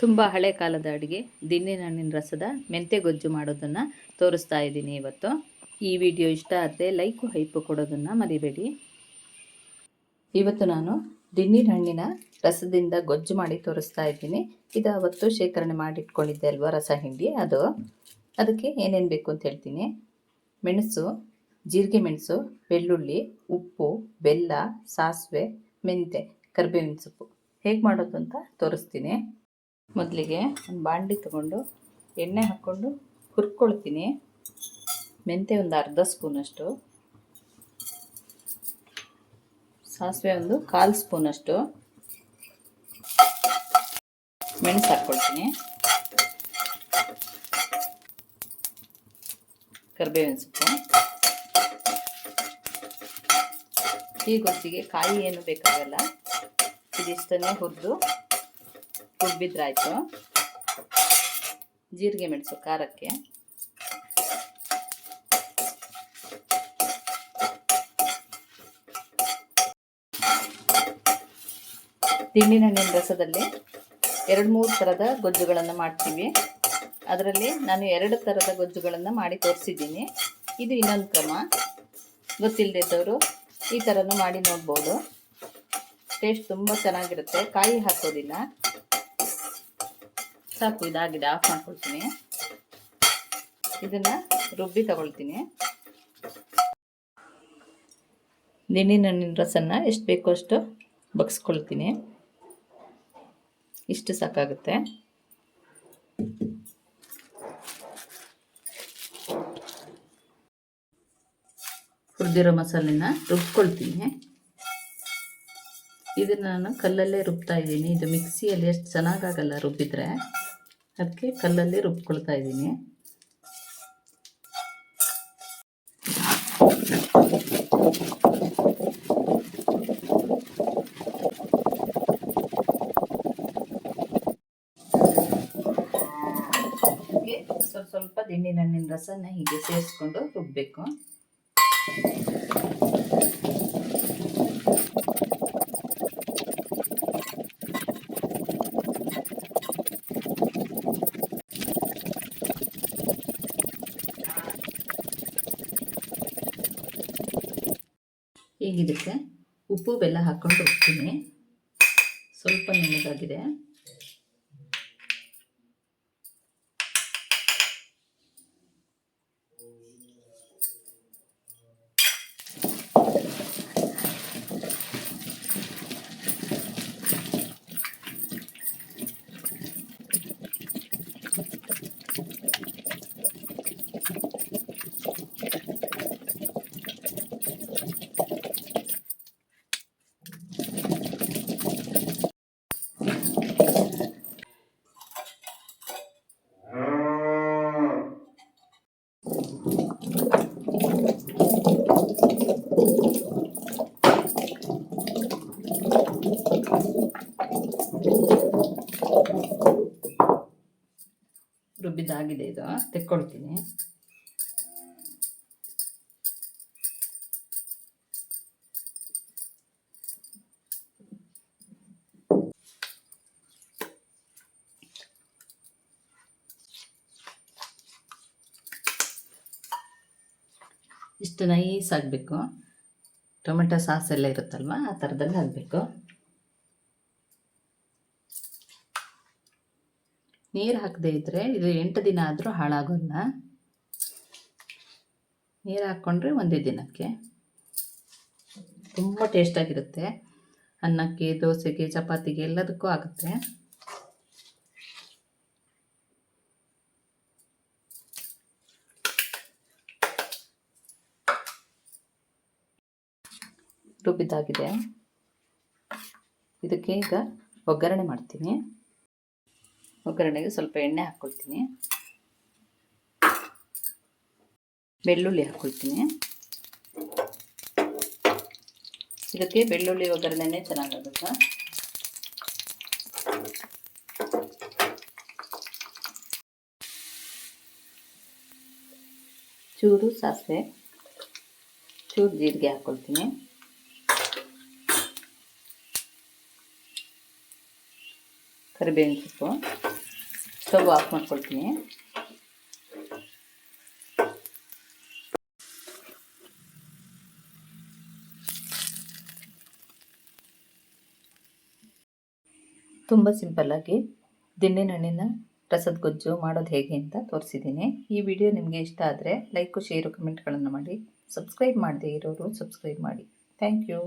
ತುಂಬ ಹಳೆ ಕಾಲದ ಅಡುಗೆ ದಿನ್ನಿನ ಹಣ್ಣಿನ ರಸದ ಮೆಂತ್ಯ ಗೊಜ್ಜು ಮಾಡೋದನ್ನು ತೋರಿಸ್ತಾ ಇದ್ದೀನಿ ಇವತ್ತು. ಈ ವಿಡಿಯೋ ಇಷ್ಟ ಆದರೆ ಲೈಕು ಹೈಪು ಕೊಡೋದನ್ನು ಮರಿಬೇಡಿ. ಇವತ್ತು ನಾನು ದಿನ್ನಿನ ಹಣ್ಣಿನ ರಸದಿಂದ ಗೊಜ್ಜು ಮಾಡಿ ತೋರಿಸ್ತಾ ಇದ್ದೀನಿ. ಇದು ಅವತ್ತು ಶೇಖರಣೆ ಮಾಡಿಟ್ಕೊಂಡಿದ್ದೆ ಅಲ್ವಾ ರಸ ಹಿಂಡಿ, ಅದಕ್ಕೆ ಏನೇನು ಬೇಕು ಅಂತ ಹೇಳ್ತೀನಿ. ಮೆಣಸು, ಜೀರಿಗೆ ಮೆಣಸು, ಬೆಳ್ಳುಳ್ಳಿ, ಉಪ್ಪು, ಬೆಲ್ಲ, ಸಾಸಿವೆ, ಮೆಂತ್ಯ, ಕರಿಬೇವಿನ ಸೊಪ್ಪು. ಹೇಗೆ ಮಾಡೋದು ಅಂತ ತೋರಿಸ್ತೀನಿ. ಮೊದಲಿಗೆ ಒಂದು ಬಾಣಲಿ ತಗೊಂಡು ಎಣ್ಣೆ ಹಾಕ್ಕೊಂಡು ಹುರ್ಕೊಳ್ತೀನಿ. ಮೆಂತ್ಯ ಒಂದು ಅರ್ಧ ಸ್ಪೂನಷ್ಟು, ಸಾಸಿವೆ ಒಂದು 1/4 ಸ್ಪೂನಷ್ಟು, ಮೆಣಸು ಹಾಕ್ಕೊಳ್ತೀನಿ, ಕರಿಬೇವಿನ ಸೊಪ್ಪು. ಈ ಗೊಜ್ಜಿಗೆ ಕಾಯಿ ಏನು ಬೇಕಾಗಲ್ಲ, ಇದಿಷ್ಟನ್ನೇ ಹುರಿದು ರುಬ್ಬಿದ್ರಾಯ್ತು. ಜೀರಿಗೆ ಮೆಣಸು ಖಾರಕ್ಕೆ, ದಿನ್ನಿನ ಹಣ್ಣಿನ ರಸದಲ್ಲಿ 2-3 ಥರದ ಗೊಜ್ಜುಗಳನ್ನು ಮಾಡ್ತೀವಿ. ಅದರಲ್ಲಿ ನಾನು 2 ಥರದ ಗೊಜ್ಜುಗಳನ್ನು ಮಾಡಿ ತೋರಿಸಿದ್ದೀನಿ. ಇದು ಇನ್ನೊಂದು ಕ್ರಮ. ಗೊತ್ತಿಲ್ಲದೆ ಇದ್ದವರು ಈ ಥರನೂ ಮಾಡಿ ನೋಡ್ಬೋದು. ಟೇಸ್ಟ್ ತುಂಬ ಚೆನ್ನಾಗಿರುತ್ತೆ. ಕಾಯಿ ಹಾಕೋದಿಲ್ಲ. ಸಾಕು, ಇದಾಗಿದೆ. ಆಫ್ ಮಾಡ್ಕೊಳ್ತೀನಿ. ಇದನ್ನು ರುಬ್ಬಿ ತಗೊಳ್ತೀನಿ. ದಿನ್ನಿನ ಹಣ್ಣಿನ ರಸನ ಎಷ್ಟು ಬೇಕೋ ಅಷ್ಟು ಬಗ್ಸ್ಕೊಳ್ತೀನಿ. ಇಷ್ಟು ಸಾಕಾಗುತ್ತೆ. ಹುರಿದಿರೋ ಮಸಾಲೆನ ರುಬ್ಕೊಳ್ತೀನಿ. ಇದನ್ನು ನಾನು ಕಲ್ಲಲ್ಲೇ ರುಬ್ತಾ ಇದ್ದೀನಿ. ಇದು ಮಿಕ್ಸಿಯಲ್ಲಿ ಎಷ್ಟು ಚೆನ್ನಾಗಾಗಲ್ಲ ರುಬ್ಬಿದ್ರೆ, ಅದಕ್ಕೆ ಕಲ್ಲಲ್ಲಿ ರುಬ್ಕೊಳ್ತಾ ಇದ್ದೀನಿ. ಸ್ವಲ್ಪ ದಿನ್ನಿನ ಹಣ್ಣಿನ ರಸನ ಹೀಗೆ ಸೇರಿಸ್ಕೊಂಡು ರುಬ್ಬಬೇಕು. ಈಗ ಇದಕ್ಕೆ ಉಪ್ಪು ಬೆಲ್ಲ ಹಾಕ್ಕೊಂಡು ರುಬ್ತೀನಿ. ಸ್ವಲ್ಪ ನುಣ್ಣಗಾಗಿದೆ. ರುಬ್ಬಿದ್ದಾಗಿದೆ. ಇದು ತೆಕ್ಕೊಳ್ತೀನಿ. ಇಷ್ಟು ನೈಸ್ ಆಗಬೇಕು. ಟೊಮೆಟೊ ಸಾಸ್ ಎಲ್ಲ ಇರುತ್ತಲ್ವ, ಆ ಥರದಲ್ಲಿ ಆಗಬೇಕು. ನೀರು ಹಾಕದೇ ಇದ್ದರೆ ಇದು 8 ದಿನ ಆದರೂ ಹಾಳಾಗೋಲ್ಲ. ನೀರು ಹಾಕ್ಕೊಂಡ್ರೆ ಒಂದೇ ದಿನಕ್ಕೆ. ತುಂಬ ಟೇಸ್ಟಾಗಿರುತ್ತೆ. ಅನ್ನಕ್ಕೆ, ದೋಸೆಗೆ, ಚಪಾತಿಗೆ ಎಲ್ಲದಕ್ಕೂ ಆಗುತ್ತೆ. ರುಬ್ಬಿದ್ದಾಗಿದೆ. ಇದಕ್ಕೆ ಈಗ ಒಗ್ಗರಣೆ ಮಾಡ್ತೀನಿ. ಒಗ್ಗರಣೆಗೆ ಸ್ವಲ್ಪ ಎಣ್ಣೆ ಹಾಕ್ಕೊಳ್ತೀನಿ. ಬೆಳ್ಳುಳ್ಳಿ ಹಾಕ್ಕೊಳ್ತೀನಿ. ಇದಕ್ಕೆ ಬೆಳ್ಳುಳ್ಳಿ ಒಗ್ಗರಣೆನೇ ಚೆನ್ನಾಗಾಗುತ್ತೆ. ಚೂರು ಸಾಸಿವೆ, ಚೂರು ಜೀರಿಗೆ ಹಾಕ್ಕೊಳ್ತೀನಿ. ಕರಿಬೇವಿನ ಸೊಪ್ಪು. ಸ್ಟವ್ ಆಫ್ ಮಾಡ್ಕೊಳ್ತೀನಿ. ತುಂಬ ಸಿಂಪಲ್ಲಾಗಿ ದಿಣ್ಣೆಹಣ್ಣಿನ ರಸದ ಗೊಜ್ಜು ಮಾಡೋದು ಹೇಗೆ ಅಂತ ತೋರಿಸಿದ್ದೀನಿ. ಈ ವಿಡಿಯೋ ನಿಮಗೆ ಇಷ್ಟ ಆದರೆ ಲೈಕು, ಶೇರು, ಕಮೆಂಟ್ಗಳನ್ನು ಮಾಡಿ. ಸಬ್ಸ್ಕ್ರೈಬ್ ಮಾಡದೇ ಇರೋರು ಸಬ್ಸ್ಕ್ರೈಬ್ ಮಾಡಿ. Thank you.